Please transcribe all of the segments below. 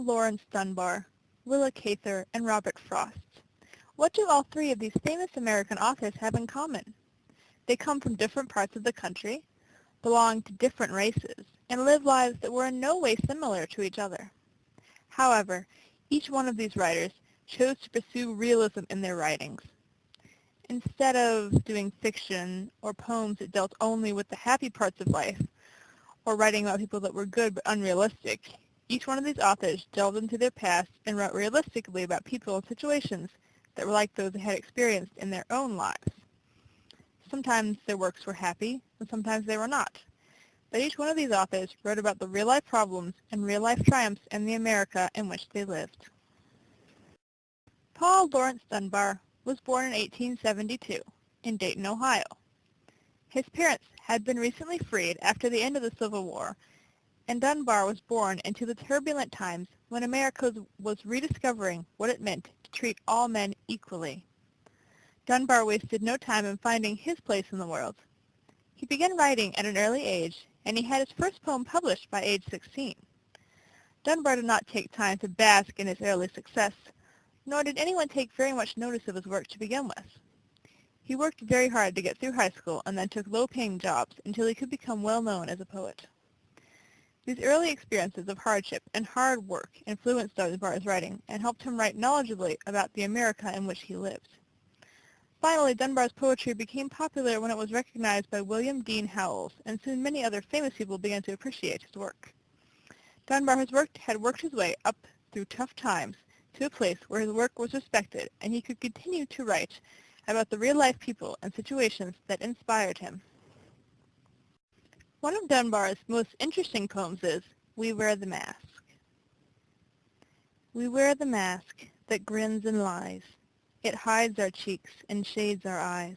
Laurnece Dunbar, Willa Cather, and Robert Frost. What do all three of these famous American authors have in common? They come from different parts of the country, belong to different races, and live lives that were in no way similar to each other. However, each one of these writers chose to pursue realism in their writings. Instead of doing fiction or poems that dealt only with the happy parts of life, or writing about people that were good but unrealistic, each one of these authors delved into their past and wrote realistically about people and situations that were like those they had experienced in their own lives. Sometimes their works were happy, and sometimes they were not. But each one of these authors wrote about the real-life problems and real-life triumphs in the America in which they lived. Paul Laurnece Dunbar was born in 1872 in Dayton, Ohio. His parents had been recently freed after the end of the Civil War, and Dunbar was born into the turbulent times when America was rediscovering what it meant to treat all men equally. Dunbar wasted no time in finding his place in the world. He began writing at an early age, and he had his first poem published by age 16. Dunbar did not take time to bask in his early success, nor did anyone take very much notice of his work to begin with. He worked very hard to get through high school and then took low-paying jobs until he could become well-known as a poet. These early experiences of hardship and hard work influenced Dunbar's writing and helped him write knowledgeably about the America in which he lived. Finally, Dunbar's poetry became popular when it was recognized by William Dean Howells, and soon many other famous people began to appreciate his work. Dunbar had worked his way up through tough times to a place where his work was respected, and he could continue to write about the real-life people and situations that inspired him. One of Dunbar's most interesting poems is We Wear the Mask. We wear the mask that grins and lies. It hides our cheeks and shades our eyes.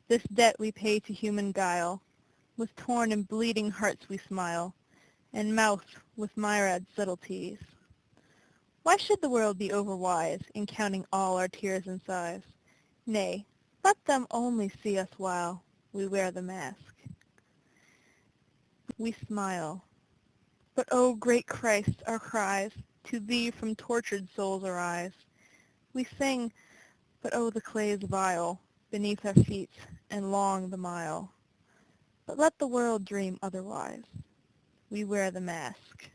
This debt we pay to human guile. With torn and bleeding hearts we smile, and mouth with myriad subtleties. Why should the world be overwise in counting all our tears and sighs? Nay, let them only see us while we wear the mask. We smile. But, O great Christ, our cries to thee from tortured souls arise. We sing, but oh, the clay is vile beneath our feet and long the mile. But let the world dream otherwise. We wear the mask.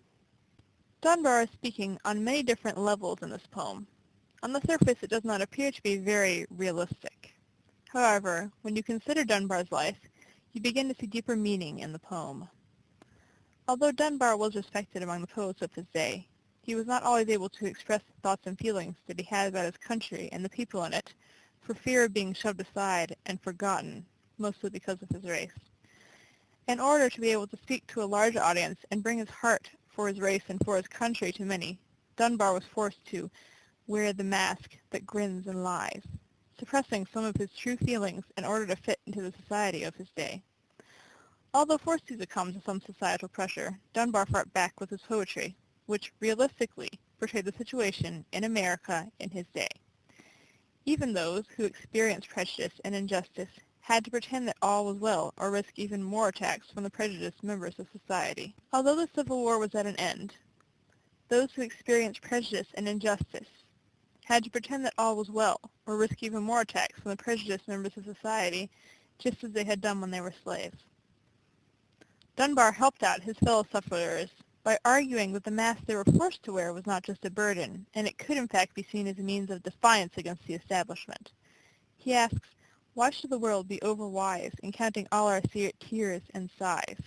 Dunbar is speaking on many different levels in this poem. On the surface, it does not appear to be very realistic. However, when you consider Dunbar's life, you begin to see deeper meaning in the poem. Although Dunbar was respected among the poets of his day, he was not always able to express the thoughts and feelings that he had about his country and the people in it, for fear of being shoved aside and forgotten, mostly because of his race. In order to be able to speak to a large audience and bring his heart for his race and for his country to many, Dunbar was forced to wear the mask that grins and lies, suppressing some of his true feelings in order to fit into the society of his day. Although forced to succumb to some societal pressure, Dunbar fought back with his poetry, which realistically portrayed the situation in America in his day. Even those who experienced prejudice and injustice had to pretend that all was well or risk even more attacks from the prejudiced members of society. Although the Civil War was at an end, those who experienced prejudice and injustice had to pretend that all was well or risk even more attacks from the prejudiced members of society, just as they had done when they were slaves. Dunbar helped out his fellow sufferers by arguing that the mask they were forced to wear was not just a burden, and it could in fact be seen as a means of defiance against the establishment. He asks, why should the world be overwise in counting all our tears and sighs?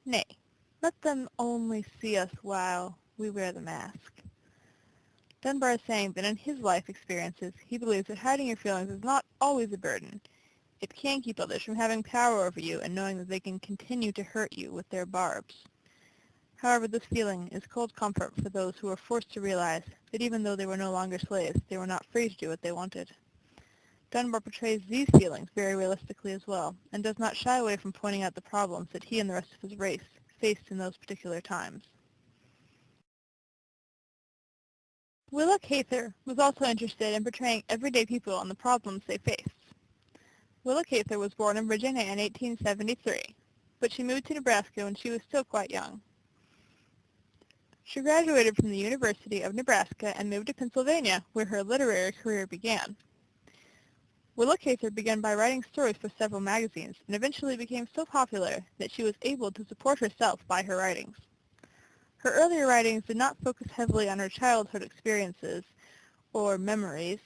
Nay, let them only see us while we wear the mask. Dunbar is saying that in his life experiences, he believes that hiding your feelings is not always a burden. It can keep others from having power over you and knowing that they can continue to hurt you with their barbs. However, this feeling is cold comfort for those who are forced to realize that even though they were no longer slaves, they were not free to do what they wanted. Dunbar portrays these feelings very realistically as well, and does not shy away from pointing out the problems that he and the rest of his race faced in those particular times. Willa Cather was also interested in portraying everyday people and the problems they faced. Willa Cather was born in Virginia in 1873, but she moved to Nebraska when she was still quite young. She graduated from the University of Nebraska and moved to Pennsylvania, where her literary career began. Willa Cather began by writing stories for several magazines and eventually became so popular that she was able to support herself by her writings. Her earlier writings did not focus heavily on her childhood experiences or memories,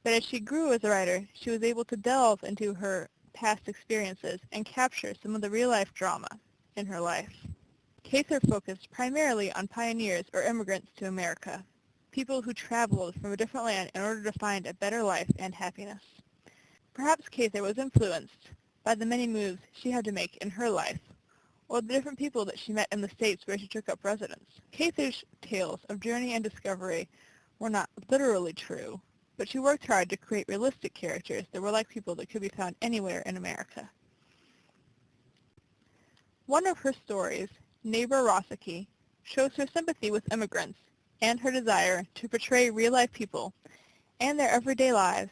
but as she grew as a writer, she was able to delve into her past experiences and capture some of the real-life drama in her life. Cather focused primarily on pioneers or immigrants to America, people who traveled from a different land in order to find a better life and happiness. Perhaps Cather was influenced by the many moves she had to make in her life, or the different people that she met in the states where she took up residence. Cather's tales of journey and discovery were not literally true, but she worked hard to create realistic characters that were like people that could be found anywhere in America. One of her stories, Neighbour Rosicky, shows her sympathy with immigrants and her desire to portray real-life people and their everyday lives,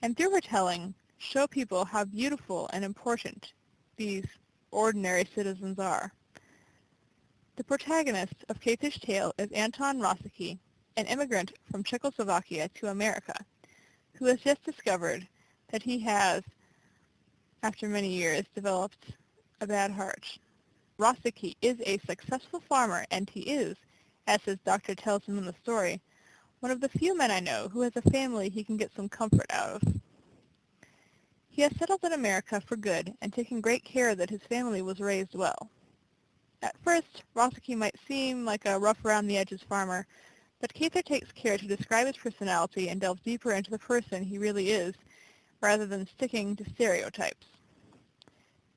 and through her telling, show people how beautiful and important these ordinary citizens are. The protagonist of Cather's tale is Anton Rosicky, an immigrant from Czechoslovakia to America, who has just discovered that he has, after many years, developed a bad heart. Rosicky is a successful farmer, and he is, as his doctor tells him in the story, one of the few men I know who has a family he can get some comfort out of. He has settled in America for good and taken great care that his family was raised well. At first, Rosicky might seem like a rough-around-the-edges farmer, but Cather takes care to describe his personality and delve deeper into the person he really is, rather than sticking to stereotypes.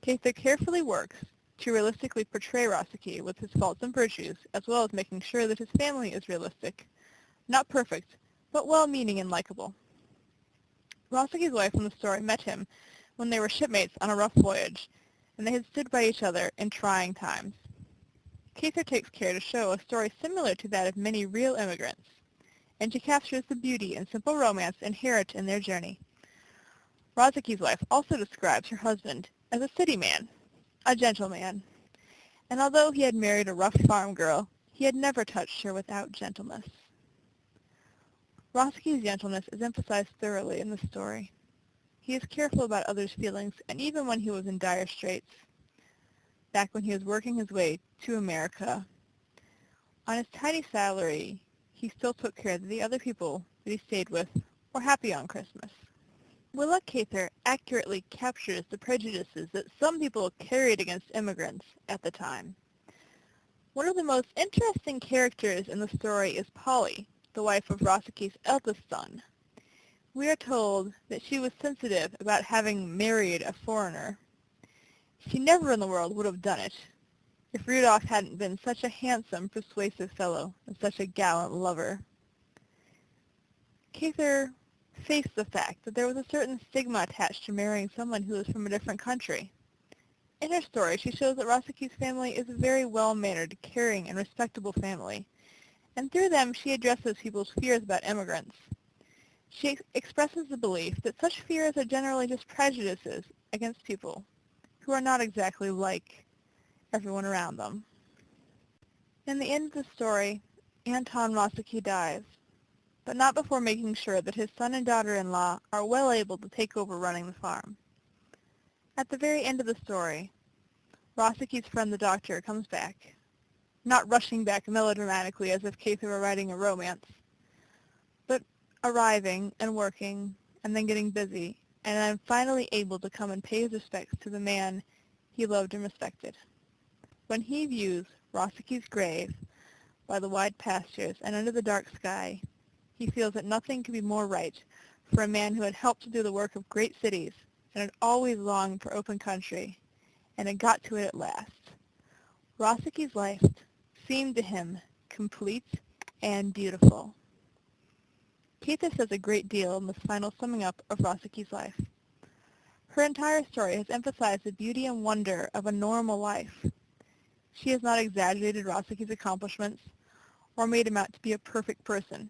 Cather carefully works to realistically portray Rosicky with his faults and virtues, as well as making sure that his family is realistic. Not perfect, but well-meaning and likable. Rosicky's wife in the story met him when they were shipmates on a rough voyage, and they had stood by each other in trying times. Cather takes care to show a story similar to that of many real immigrants, and she captures the beauty and simple romance inherent in their journey. Rosicky's wife also describes her husband as a city man, a gentleman, and although he had married a rough farm girl, he had never touched her without gentleness. Rosicky's gentleness is emphasized thoroughly in the story. He is careful about others' feelings, and even when he was in dire straits, back when he was working his way to America, on his tiny salary, he still took care that the other people that he stayed with were happy on Christmas. Willa Cather accurately captures the prejudices that some people carried against immigrants at the time. One of the most interesting characters in the story is Polly, the wife of Rosicky's eldest son. We are told that she was sensitive about having married a foreigner. She never in the world would have done it if Rudolph hadn't been such a handsome, persuasive fellow and such a gallant lover. Cather faced the fact that there was a certain stigma attached to marrying someone who was from a different country. In her story, she shows that Rosicky's family is a very well-mannered, caring, and respectable family, and through them she addresses people's fears about immigrants. She expresses the belief that such fears are generally just prejudices against people who are not exactly like everyone around them. In the end of the story, Anton Rosicky dies, but not before making sure that his son and daughter-in-law are well able to take over running the farm. At the very end of the story, Rosicky's friend the doctor comes back, not rushing back melodramatically as if Cather were writing a romance, but arriving and working and then getting busy, and then finally able to come and pay his respects to the man he loved and respected. When he views Rosicky's grave by the wide pastures and under the dark sky, he feels that nothing could be more right for a man who had helped to do the work of great cities and had always longed for open country and had got to it at last. Rosicky's life seemed to him complete and beautiful. Cather says a great deal in this final summing up of Rosicky's life. Her entire story has emphasized the beauty and wonder of a normal life. She has not exaggerated Rosicky's accomplishments or made him out to be a perfect person.